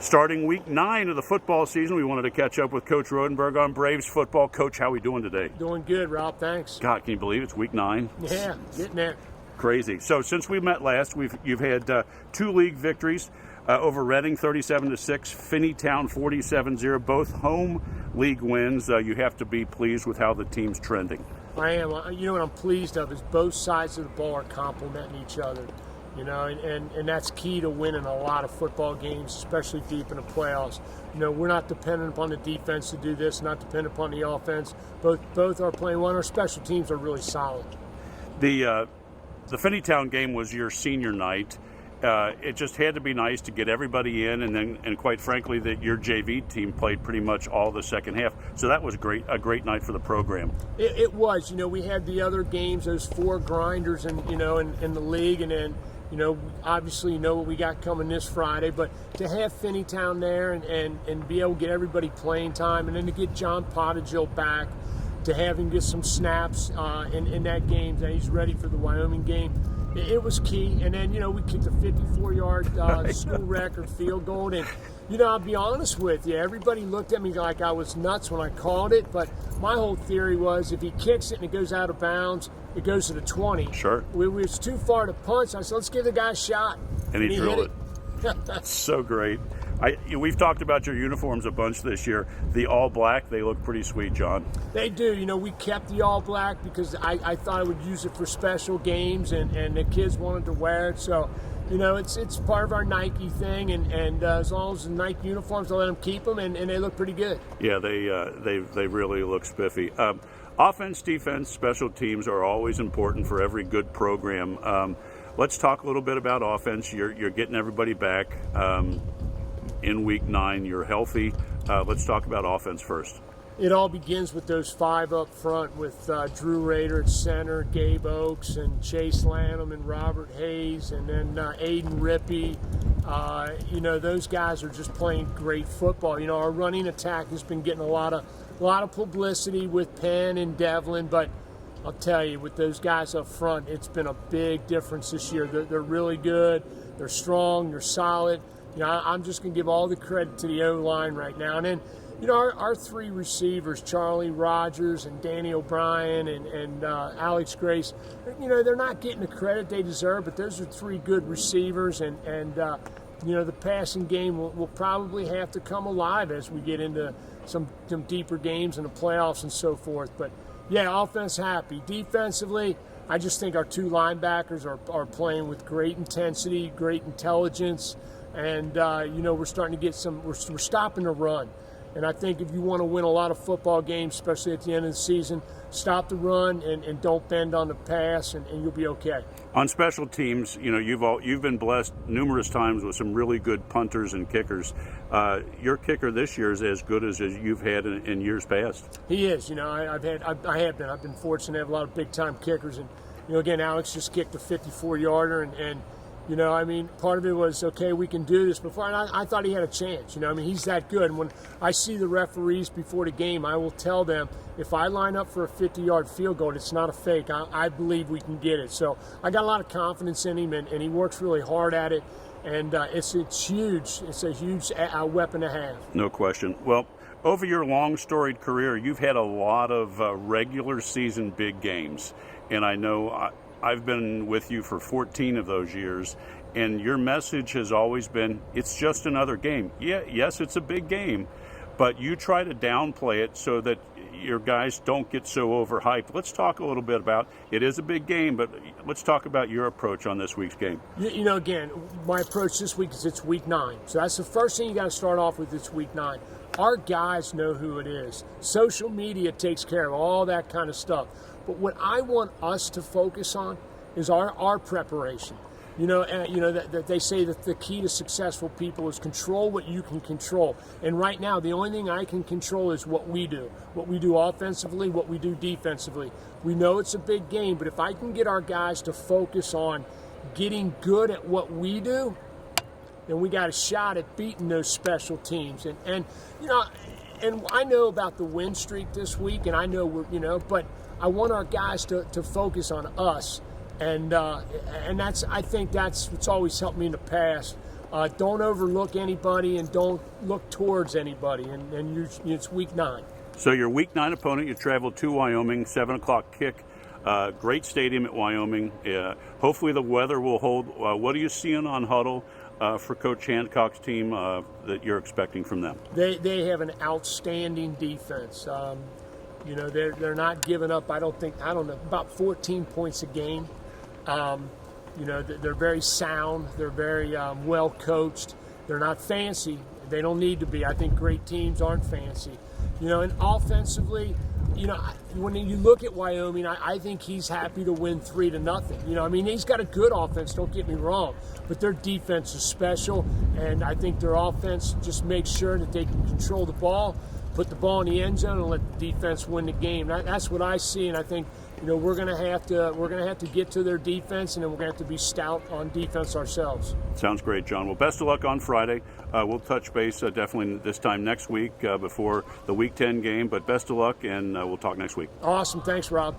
Starting week 9 of the football season, we wanted to catch up with Coach Rodenberg on Braves football. Coach, how are we doing today? Doing good, Rob. Thanks. God, can you believe it's week 9? Yeah, getting there. Crazy. So since we met last, you've had 2 league victories over Reading, 37-6, Finneytown, 47-0, both home league wins. You have to be pleased with how the team's trending. I am. You know what I'm pleased of is both sides of the ball are complementing each other. You know, and that's key to winning a lot of football games, especially deep in the playoffs. You know, we're not dependent upon the defense to do this, not dependent upon the offense. Both are playing well. Our special teams are really solid. The Finneytown game was your senior night. It just had to be nice to get everybody in, and quite frankly, that your JV team played pretty much all the second half. So that was a great night for the program. It was. You know, we had the other games, those 4 grinders, and in the league, and then. You know, obviously you know what we got coming this Friday, but to have Finneytown there and be able to get everybody playing time, and then to get John Pottigill back, to have him get some snaps in that game, that he's ready for the Wyoming game, it was key. And then, you know, we kicked a 54-yard school record field goal, and, you know, I'll be honest with you, everybody looked at me like I was nuts when I called it, but my whole theory was if he kicks it and it goes out of bounds, it goes to the 20. Sure. It was too far to punch. I said, let's give the guy a shot. And he drilled it. That's so great. We've talked about your uniforms a bunch this year. The all black, they look pretty sweet, John. They do. You know, we kept the all black because I thought I would use it for special games, and the kids wanted to wear it. So, you know, it's part of our Nike thing, and as long as the Nike uniforms, I let them keep them, and they look pretty good. Yeah, they really look spiffy. Offense, defense, special teams are always important for every good program. Let's talk a little bit about offense. You're getting everybody back in week 9. You're healthy. Let's talk about offense first. It all begins with those 5 up front with Drew Rader at center, Gabe Oakes, and Chase Lanham, and Robert Hayes, and then Aiden Rippey. You know, those guys are just playing great football. You know, our running attack has been getting a lot of publicity with Penn and Devlin, but I'll tell you, with those guys up front, it's been a big difference this year. They're really good. They're strong. They're solid. You know, I'm just going to give all the credit to the O-line right now. And then, you know, our 3 receivers, Charlie Rogers and Danny O'Brien and Alex Grace, you know, they're not getting the credit they deserve, but those are 3 good receivers. And you know, the passing game will probably have to come alive as we get into some deeper games in the playoffs and so forth. But, yeah, offense happy. Defensively, I just think our 2 linebackers are playing with great intensity, great intelligence, and, you know, we're starting to get we're stopping the run. And I think if you want to win a lot of football games, especially at the end of the season, stop the run and don't bend on the pass, and you'll be okay. On special teams, you know, you've been blessed numerous times with some really good punters and kickers. Your kicker this year is as good as you've had in years past. He is. You know, I've been fortunate to have a lot of big-time kickers. And, you know, again, Alex just kicked a 54-yarder, and you know, I mean, part of it was, okay, we can do this before, and I thought he had a chance. You know, I mean, he's that good. And when I see the referees before the game, I will tell them, if I line up for a 50-yard field goal, it's not a fake. I believe we can get it. So I got a lot of confidence in him, and he works really hard at it. And it's huge. It's a huge weapon to have. No question. Well, over your long, storied career, you've had a lot of regular season big games. And I know I've been with you for 14 of those years, and your message has always been, it's just another game. Yeah, yes, it's a big game, but you try to downplay it so that your guys don't get so overhyped. Let's talk a little bit about, it is a big game, but let's talk about your approach on this week's game. You know, again, my approach this week is it's week 9. So that's the first thing you got to start off with. It's week 9. Our guys know who it is. Social media takes care of all that kind of stuff. But what I want us to focus on is our preparation. You know, that they say that the key to successful people is control what you can control. And right now, the only thing I can control is what we do offensively, what we do defensively. We know it's a big game, but if I can get our guys to focus on getting good at what we do, then we got a shot at beating those special teams. And you know, and I know about the win streak this week, and I know but I want our guys to focus on us, and I think that's what's always helped me in the past. don't overlook anybody and don't look towards anybody. And it's week 9. So your week 9 opponent, you travel to Wyoming, 7 o'clock kick. Great stadium at Wyoming. Hopefully the weather will hold. What are you seeing on Huddle for Coach Hancock's team that you're expecting from them? They have an outstanding defense. They're not giving up. I don't know, about 14 points a game. They're very sound. They're very well coached. They're not fancy. They don't need to be. I think great teams aren't fancy. And offensively, when you look at Wyoming, I think he's happy to win 3-0. He's got a good offense, don't get me wrong, but their defense is special, and I think their offense just makes sure that they can control the ball, put the ball in the end zone, and let the defense win the game. That's what I see, and I think we're going to have to get to their defense, and then we're going to have to be stout on defense ourselves. Sounds great, John. Well, best of luck on Friday. We'll touch base definitely this time next week before the Week 10 game, but best of luck, and we'll talk next week. Awesome. Thanks, Rob.